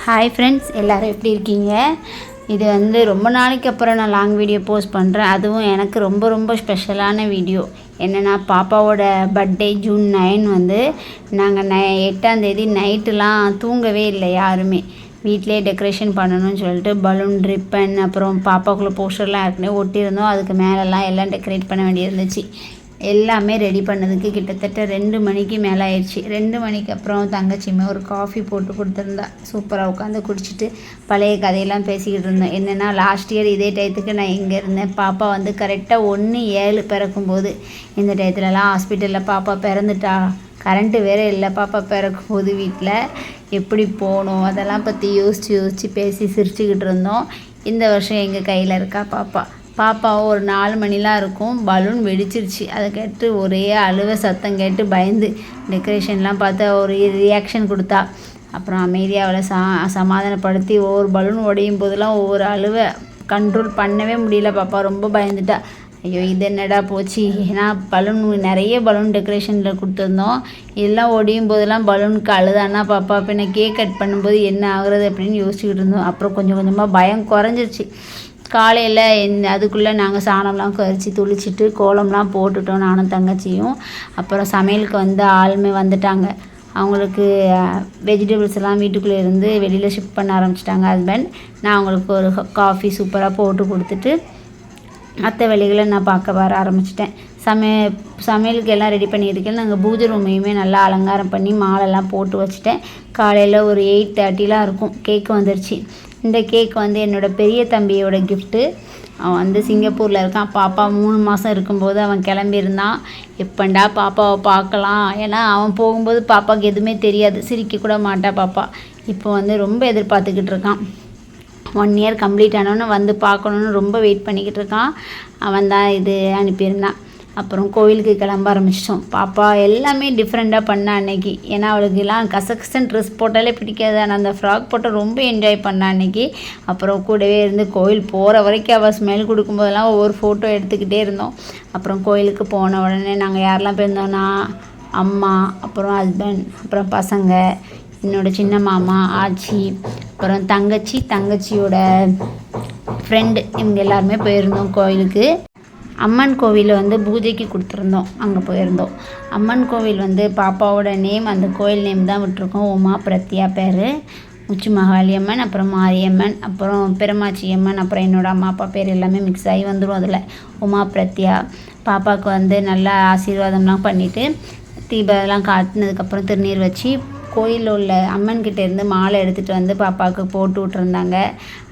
Hi friends, எல்லோரும் எப்படி இருக்கீங்க? இது வந்து ரொம்ப நாளைக்கு அப்புறம் நான் லாங் வீடியோ போஸ்ட் பண்ணுறேன். அதுவும் எனக்கு ரொம்ப ரொம்ப ஸ்பெஷலான வீடியோ. என்னென்னா, பாப்பாவோட பர்த்டே ஜூன் 9 வந்து நாங்கள் 8ஆம் தேதி நைட்டுலாம் தூங்கவே இல்லை யாருமே. வீட்டிலே டெக்கரேஷன் பண்ணணும்னு சொல்லிட்டு பலூன், ரிப்பன், அப்புறம் பாப்பாக்குள்ளே போஸ்டர்லாம் ஏற்கனவே ஒட்டியிருந்தோம். அதுக்கு மேலெல்லாம் எல்லாம் டெக்கரேட் பண்ண வேண்டியிருந்துச்சு. எல்லாமே ரெடி பண்ணதுக்கு கிட்டத்தட்ட 2 மணிக்கு மேலே ஆயிடுச்சு. 2 மணிக்கு அப்புறம் தங்கச்சியுமே ஒரு காஃபி போட்டு கொடுத்துருந்தா. சூப்பராக உட்காந்து குடிச்சிட்டு பழைய கதையெல்லாம் பேசிக்கிட்டு இருந்தோம். என்னென்னா, லாஸ்ட் இயர் இதே டயத்துக்கு நான் இங்கே இருந்தேன். பாப்பா வந்து கரெக்டாக 1/7 பிறக்கும்போது, இந்த டயத்துலலாம் ஹாஸ்பிட்டலில் பாப்பா பிறந்துட்டா. கரண்ட்டு வேறு இல்லை. பாப்பா பிறக்கும்போது வீட்டில் எப்படி போகணும் அதெல்லாம் பற்றி யோசித்து பேசி சிரிச்சுக்கிட்டு இருந்தோம். இந்த வருஷம் எங்கள் கையில் இருக்கா பாப்பா. பாப்பாவும் ஒரு 4 மணிலாம் இருக்கும். பலூன் வெடிச்சிருச்சு. அதை கேட்டு ஒரே அழுவ சத்தம் கேட்டு பயந்து டெக்கரேஷன்லாம் பார்த்து ஒரு ரியாக்ஷன் கொடுத்தா. அப்புறம் அமைதியாக அவளை சமாதானப்படுத்தி ஒவ்வொரு பலூன் உடையும் போதெல்லாம் ஒவ்வொரு அழுவ கண்ட்ரோல் பண்ணவே முடியல. பாப்பா ரொம்ப பயந்துட்டா. ஐயோ, இது என்னடா போச்சு. ஏன்னா பலூன் நிறைய பலூன் டெக்கரேஷனில் கொடுத்துருந்தோம். இதெல்லாம் ஒடியும் போதெல்லாம் பலூனுக்கு அழுதானா பாப்பா. பின்ன கேக் கட் பண்ணும்போது என்ன ஆகுறது அப்படின்னு யோசிச்சுக்கிட்டு இருந்தோம். அப்புறம் கொஞ்சம் கொஞ்சமாக பயம் குறைஞ்சிருச்சு. காலையில் அதுக்குள்ளே நாங்கள் சாணம்லாம் கரித்து துளிச்சிட்டு கோலம்லாம் போட்டுட்டோம், நானும் தங்கச்சியும். அப்புறம் சமையலுக்கு வந்து ஆளுமே வந்துட்டாங்க. அவங்களுக்கு வெஜிடபிள்ஸ் எல்லாம் வீட்டுக்குள்ளே இருந்து வெளியில் ஷிஃப்ட் பண்ண ஆரம்பிச்சிட்டாங்க ஹஸ்பண்ட். நான் அவங்களுக்கு ஒரு காஃபி சூப்பராக போட்டு கொடுத்துட்டு மற்ற வேலைகளை நான் பார்க்க வர ஆரம்பிச்சிட்டேன். சமையலுக்கு எல்லாம் ரெடி பண்ணியிருக்கேன். நாங்கள் பூஜை ரூமையுமே நல்லா அலங்காரம் பண்ணி மாலைலாம் போட்டு வச்சுட்டேன். காலையில் ஒரு 8:30 இருக்கும். கேக்கு வந்துருச்சு. இந்த கேக் வந்து என்னோடய பெரிய தம்பியோட கிஃப்ட்டு. அவன் வந்து சிங்கப்பூரில் இருக்கான். பாப்பா 3 மாதம் இருக்கும்போது அவன் கிளம்பியிருந்தான். எப்பண்டா பாப்பாவை பார்க்கலாம். ஏன்னா அவன் போகும்போது பாப்பாவுக்கு எதுவுமே தெரியாது, சிரிக்க கூட மாட்டா பாப்பா. இப்போ வந்து ரொம்ப எதிர்பார்த்துக்கிட்டு இருக்கான். 1 இயர் கம்ப்ளீட் ஆனோன்னு வந்து பார்க்கணுன்னு ரொம்ப வெயிட் பண்ணிக்கிட்டு இருக்கான். அவன் தான் இது அனுப்பியிருந்தான். அப்புறம் கோவிலுக்கு கிளம்ப ஆரம்பிச்சிட்டோம். பாப்பா எல்லாமே டிஃப்ரெண்ட்டாக பண்ணா அன்னைக்கு. ஏன்னா அவளுக்குலாம் கசகசன் ட்ரெஸ் போட்டாலே பிடிக்காது. ஆனால் அந்த ஃப்ராக் போட்டால் ரொம்ப என்ஜாய் பண்ணா அன்னைக்கு. அப்புறம் கூடவே இருந்து கோவில் போகிற வரைக்கும் அவள் ஸ்மெல் கொடுக்கும்போதெல்லாம் ஒவ்வொரு ஃபோட்டோ எடுத்துக்கிட்டே இருந்தோம். அப்புறம் கோயிலுக்கு போன உடனே நாங்கள் யாரெல்லாம் போயிருந்தோன்னா, அம்மா, அப்புறம் ஹஸ்பண்ட், அப்புறம் பசங்க, என்னோடய சின்ன மாமா, ஆச்சி, அப்புறம் தங்கச்சியோட ஃப்ரெண்டு, இவங்க எல்லாருமே போயிருந்தோம் கோயிலுக்கு. அம்மன் கோவில் வந்து பூஜைக்கு கொடுத்துருந்தோம், அங்கே போயிருந்தோம். அம்மன் கோவில் வந்து பாப்பாவோட நேம், அந்த கோயில் நேம் தான் விட்டுருக்கோம். உமா பிரத்யா பேர். உச்சி மகாளியம்மன், அப்புறம் மாரியம்மன், அப்புறம் பெருமாச்சி அம்மன், அப்புறம் என்னோடய அம்மா அப்பா பேர் எல்லாமே மிக்ஸ் ஆகி வந்துடும் அதில். உமா பிரத்யா. பாப்பாவுக்கு வந்து நல்லா ஆசீர்வாதம்லாம் பண்ணிவிட்டு தீபம்லாம் காட்டினதுக்கப்புறம் திருநீர் வச்சு கோயிலில் உள்ள அம்மன்கிட்ட இருந்து மாலை எடுத்துகிட்டு வந்து பாப்பாவுக்கு போட்டு விட்ருந்தாங்க.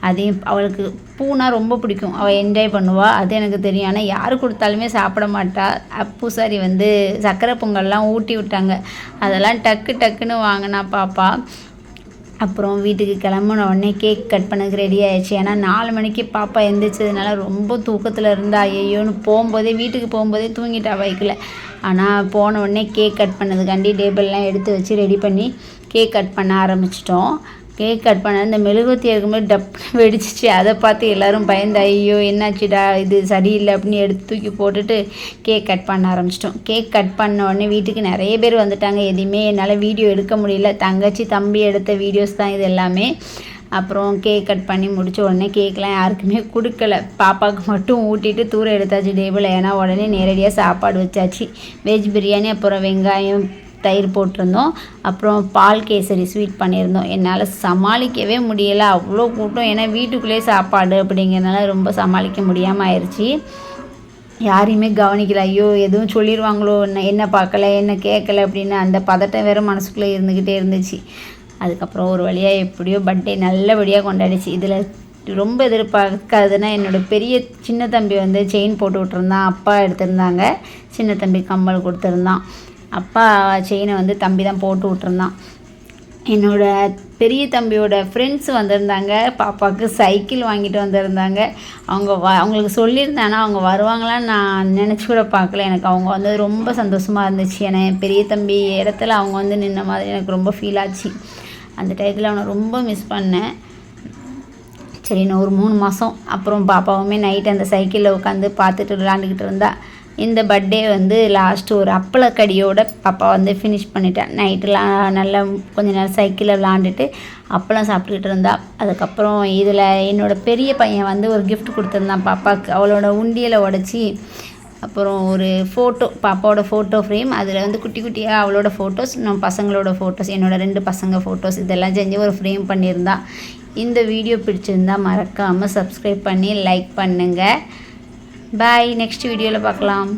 அதையும் அவளுக்கு பூனா ரொம்ப பிடிக்கும். அவள் என்ஜாய் பண்ணுவாள், அது எனக்கு தெரியும். ஆனால் யார் கொடுத்தாலுமே சாப்பிட மாட்டாள். பூசாரி வந்து சக்கரை பொங்கல்லாம் ஊட்டி விட்டாங்க. அதெல்லாம் டக்குன்னு வாங்கினா பாப்பா. அப்புறம் வீட்டுக்கு கிளம்புன உடனே கேக் கட் பண்ணதுக்கு ரெடி ஆகிடுச்சு. ஏன்னா 4 மணிக்கு பாப்பா எழுந்திரிச்சதுனால ரொம்ப தூக்கத்தில் இருந்தா. ஐயோன்னு வீட்டுக்கு போகும்போதே தூங்கிட்டா பைக்கில். ஆனால் போன உடனே கேக் கட் பண்ணதுக்காண்டி டேபிள்லாம் எடுத்து வச்சு ரெடி பண்ணி கேக் கட் பண்ண ஆரம்பிச்சிட்டோம். கேக் கட் பண்ண இந்த மெழுகுவர்த்தி இருக்கும்போது டப்புன்னு வெடிச்சிச்சு. அதை பார்த்து எல்லோரும் பயந்து, ஐயோ என்னாச்சுடா இது சரியில்லை அப்படின்னு எடுத்து தூக்கி போட்டுட்டு கேக் கட் பண்ண ஆரம்பிச்சிட்டோம். கேக் கட் பண்ண உடனே வீட்டுக்கு நிறைய பேர் வந்துட்டாங்க. எதையுமே என்னால் வீடியோ எடுக்க முடியல. தங்கச்சி தம்பி எடுத்த வீடியோஸ் தான் இது எல்லாமே. அப்புறம் கேக் கட் பண்ணி முடித்த உடனே கேக்கெலாம் யாருக்குமே கொடுக்கல. பாப்பாவுக்கு மட்டும் ஊட்டிட்டு தூரம் எடுத்தாச்சு டேபிள். ஏன்னா உடனே நேரடியாக சாப்பாடு வச்சாச்சு. வெஜ் பிரியாணி, அப்புறம் வெங்காயம் தயிர் போட்டிருந்தோம். அப்புறம் பால் கேசரி ஸ்வீட் பண்ணியிருந்தோம். என்னால் சமாளிக்கவே முடியலை, அவ்வளோ கூட்டம். ஏன்னா வீட்டுக்குள்ளேயே சாப்பாடு அப்படிங்கிறதுனால ரொம்ப சமாளிக்க முடியாமல் ஆயிடுச்சு. யாரையுமே கவனிக்கல. ஐயோ எதுவும் சொல்லிடுவாங்களோ, என்ன பார்க்கல, என்ன கேட்கல அப்படின்னு அந்த பதட்டம் வேறு மனசுக்குள்ளே இருந்துக்கிட்டே இருந்துச்சு. அதுக்கப்புறம் ஒரு வழியாக எப்படியோ பர்த்டே நல்லபடியாக கொண்டாடிச்சு. இதில் ரொம்ப எதிர்பார்க்காதுன்னா, என்னோடய சின்ன தம்பி வந்து செயின் போட்டு விட்டுருந்தான். அப்பா எடுத்திருந்தாங்க. சின்ன தம்பி கம்மல் கொடுத்துருந்தான். அப்பா செயினை வந்து தம்பி தான் போட்டு விட்டுருந்தான். என்னோடய பெரிய தம்பியோட ஃப்ரெண்ட்ஸ் வந்திருந்தாங்க. பாப்பாவுக்கு சைக்கிள் வாங்கிட்டு வந்திருந்தாங்க. அவங்களுக்கு சொல்லியிருந்தேன், ஆனால் அவங்க வருவாங்களான்னு நான் நினச்சி கூட பார்க்கல. எனக்கு அவங்க வந்து ரொம்ப சந்தோஷமாக இருந்துச்சு. ஏன்னா என் பெரிய தம்பி இடத்துல அவங்க வந்து நின்ன மாதிரி எனக்கு ரொம்ப ஃபீல் ஆச்சு. அந்த டயத்தில் அவனை ரொம்ப மிஸ் பண்ணேன். சரி, இன்னும் ஒரு 3 மாதம் அப்புறம் பாப்பாவுமே நைட்டு அந்த சைக்கிளில் உட்காந்து பார்த்துட்டு விளாண்டுக்கிட்டு இருந்தா. இந்த பர்த்டே வந்து லாஸ்ட்டு ஒரு அப்பளக்கடியோட பாப்பா வந்து ஃபினிஷ் பண்ணிட்டேன். நைட்டுலாம் நல்லா கொஞ்ச நேரம் சைக்கிளில் விளாண்டுட்டு அப்பளம் சாப்பிட்டுக்கிட்டு இருந்தா. அதுக்கப்புறம் இதில் என்னோடய பெரிய பையன் வந்து ஒரு கிஃப்ட் கொடுத்துருந்தான் பாப்பாவுக்கு. அவளோட உண்டியலை உடச்சி அப்புறம் ஒரு ஃபோட்டோ, பாப்பாவோட ஃபோட்டோ ஃப்ரேம், அதில் வந்து குட்டி குட்டியாக அவளோட ஃபோட்டோஸ், நம்ம பசங்களோட ஃபோட்டோஸ், என்னோடய 2 பசங்க ஃபோட்டோஸ் இதெல்லாம் செஞ்சு ஒரு ஃப்ரேம் பண்ணியிருந்தா. இந்த வீடியோ பிடிச்சிருந்தால் மறக்காமல் சப்ஸ்கிரைப் பண்ணி லைக் பண்ணுங்கள். பாய், நெக்ஸ்ட் வீடியோவில் பார்க்கலாம்.